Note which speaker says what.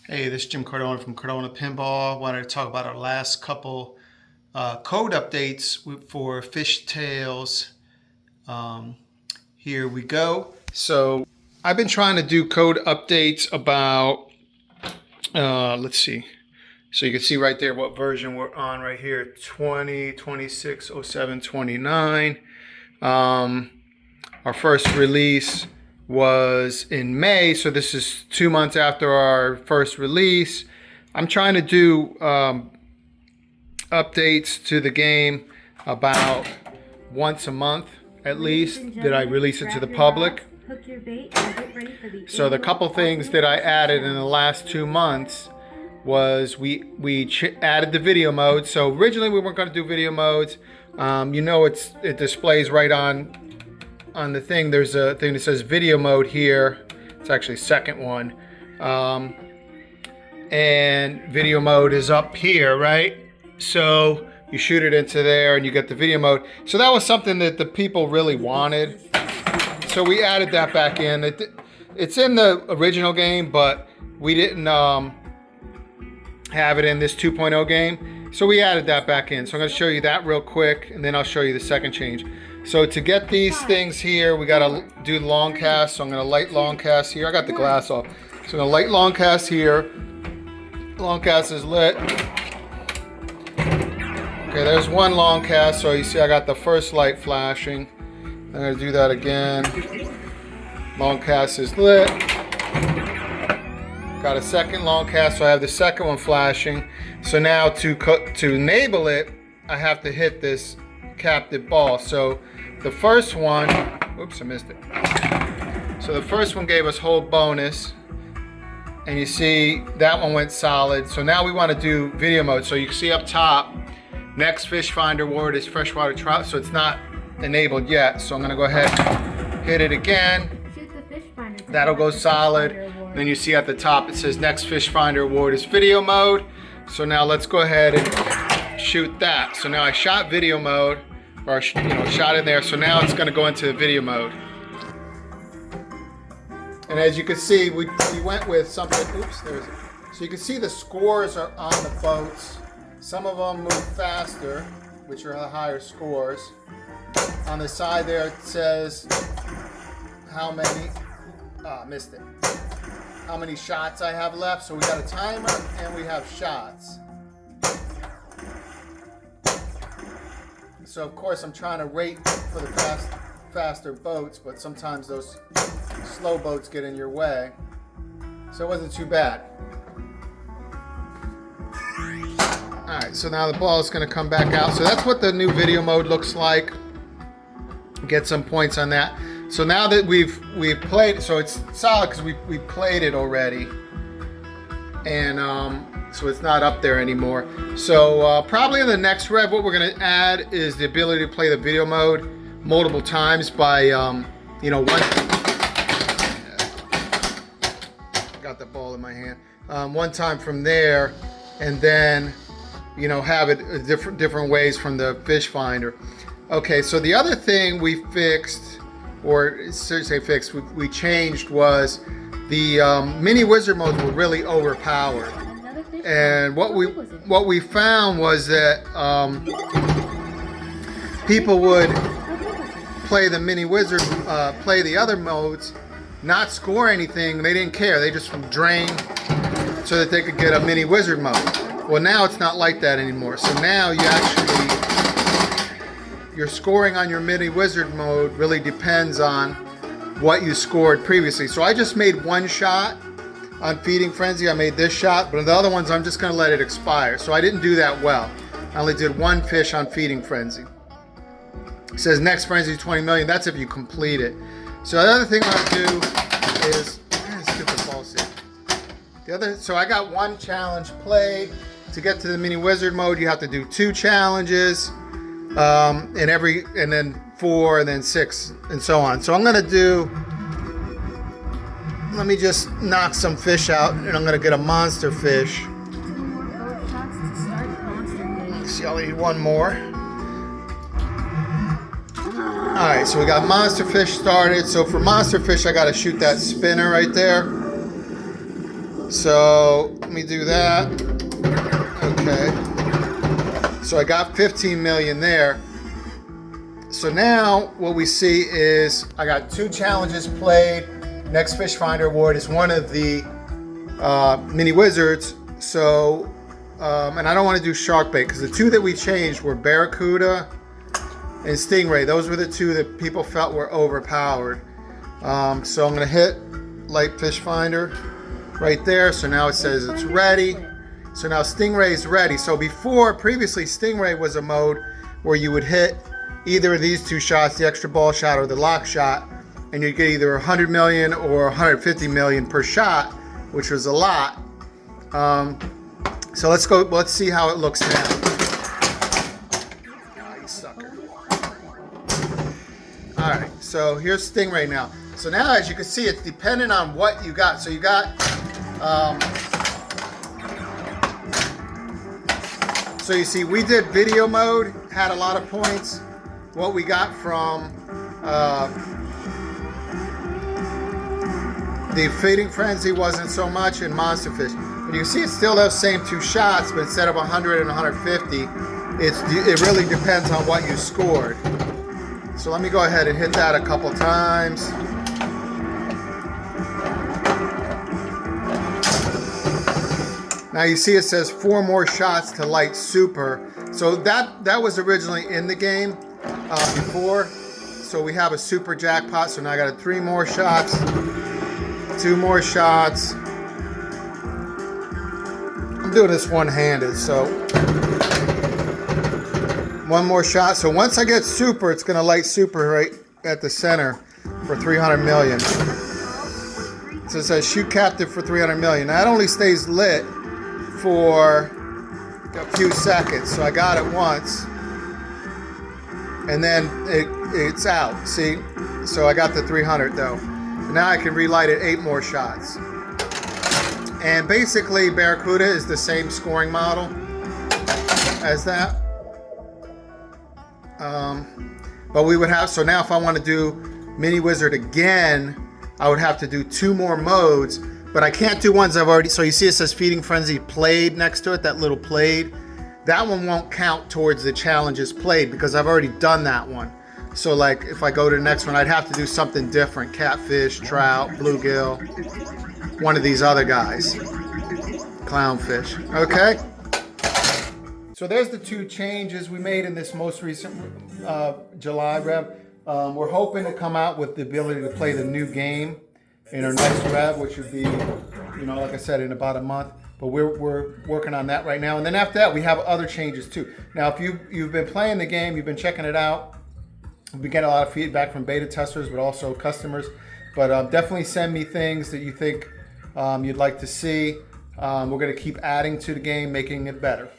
Speaker 1: Hey, this is Jim Cardona from Cardona Pinball. I wanted to talk about our last couple code updates for fishtails. Here we go. So I've been trying to do code updates about, let's see. So you can see right there what version we're on right here, 20, 26, 07, 29. Our first release was in May, so this is 2 months after our first release. I'm trying to do updates to the game about once a month at least that I release it to the public. So the couple things that I added in the last 2 months was we added the video mode. So originally we weren't going to do video modes. It displays right on the thing. There's a thing that says video mode here. It's actually second one. And video mode is up here, right? So you shoot it into there and you get the video mode. So that was something that the people really wanted. So we added that back in. It's in the original game, but we didn't have it in this 2.0 game. So we added that back in. So I'm going to show you that real quick, and then I'll show you the second change. So to get these things here, we got to do the long cast. So I'm going to light long cast here. I got the glass off. So I'm going to light long cast here. Long cast is lit. Okay, there's one long cast. So you see I got the first light flashing. I'm going to do that again. Long cast is lit. Got a second long cast, so I have the second one flashing. So now to enable it, I have to hit this captive ball. So the first one, oops, I missed it. So the first one gave us hold bonus, and you see that one went solid. So now we want to do video mode. So you can see up top, next fish finder word is freshwater trout. So it's not enabled yet. So I'm going to go ahead, hit it again. That'll go solid. Then you see at the top it says next fish finder award is video mode. So now let's go ahead and shoot that. So now I shot video mode, or shot in there. So now it's going to go into video mode. And as you can see, we went with something. Oops, there's it. So you can see the scores are on the boats. Some of them move faster, which are the higher scores. On the side there it says how many. Missed it. How many shots I have left. So we got a timer and we have shots. So of course I'm trying to rate for the faster boats, but sometimes those slow boats get in your way. So it wasn't too bad. Alright, so now the ball is going to come back out. So that's what the new video mode looks like. Get some points on that. So now that we've played, so it's solid because we played it already, and so it's not up there anymore. So probably in the next rev, what we're going to add is the ability to play the video mode multiple times by one. Got the ball in my hand. One time from there, and then have it different ways from the fish finder. Okay, so the other thing we fixed. Or seriously fixed, we changed was the mini wizard modes were really overpowered, and what we found was that people would play the mini wizard, play the other modes, not score anything. They didn't care. They just drain so that they could get a mini wizard mode. Well, now it's not like that anymore. So now your scoring on your mini wizard mode really depends on what you scored previously. So I just made one shot on Feeding Frenzy. I made this shot, but the other ones I'm just going to let it expire. So I didn't do that well. I only did one fish on Feeding Frenzy. It says next frenzy 20 million. That's if you complete it. So the other thing I'll do is so I got one challenge played. To get to the mini wizard mode, you have to do 2 challenges. And then 4, and then 6, and so on. So I'm gonna let me just knock some fish out, and I'm gonna get a monster fish. Let's see, I'll need one more. Alright, so we got monster fish started. So for monster fish, I gotta shoot that spinner right there. So let me do that. Okay. So I got 15 million there. So now what we see is I got 2 challenges played. Next Fish Finder Award is one of the mini wizards. So, and I don't want to do shark bait because the 2 that we changed were Barracuda and Stingray. Those were the 2 that people felt were overpowered. So I'm going to hit Light Fish Finder right there. So now it says it's ready. So now Stingray is ready. So previously Stingray was a mode where you would hit either of these 2 shots, the extra ball shot or the lock shot, and you'd get either 100 million or 150 million per shot, which was a lot. So let's see how it looks now. Oh, you sucker. All right, so here's Stingray now. So now, as you can see, it's dependent on what you got. So you got, so you see, we did video mode, had a lot of points. What we got from the Feeding Frenzy wasn't so much, and Monster Fish. But you see, it's still those same 2 shots, but instead of 100 and 150, it really depends on what you scored. So let me go ahead and hit that a couple times. Now you see it says 4 more shots to light super. So that was originally in the game before. So we have a super jackpot. So now I got 3 more shots, 2 more shots. I'm doing this one-handed, so 1 more shot. So once I get super, it's gonna light super right at the center for 300 million. So it says shoot captive for 300 million. Now it only stays lit for a few seconds. So I got it once, and then it's out. See? So I got the 300 though. Now I can relight it 8 more shots. And basically Barracuda is the same scoring model as that. But we would have, so now if I want to do Mini Wizard again, I would have to do 2 more modes, but I can't do ones I've already, so you see it says Feeding Frenzy played next to it, that little played. That one won't count towards the challenges played because I've already done that one. So like if I go to the next one, I'd have to do something different. Catfish, trout, bluegill, one of these other guys. Clownfish, okay? So there's the 2 changes we made in this most recent July rev. We're hoping to come out with the ability to play the new game in our next rev, which would be, like I said, in about a month. But we're working on that right now. And then after that, we have other changes too. Now, if you've been playing the game, you've been checking it out, we get a lot of feedback from beta testers, but also customers. But definitely send me things that you think you'd like to see. We're going to keep adding to the game, making it better.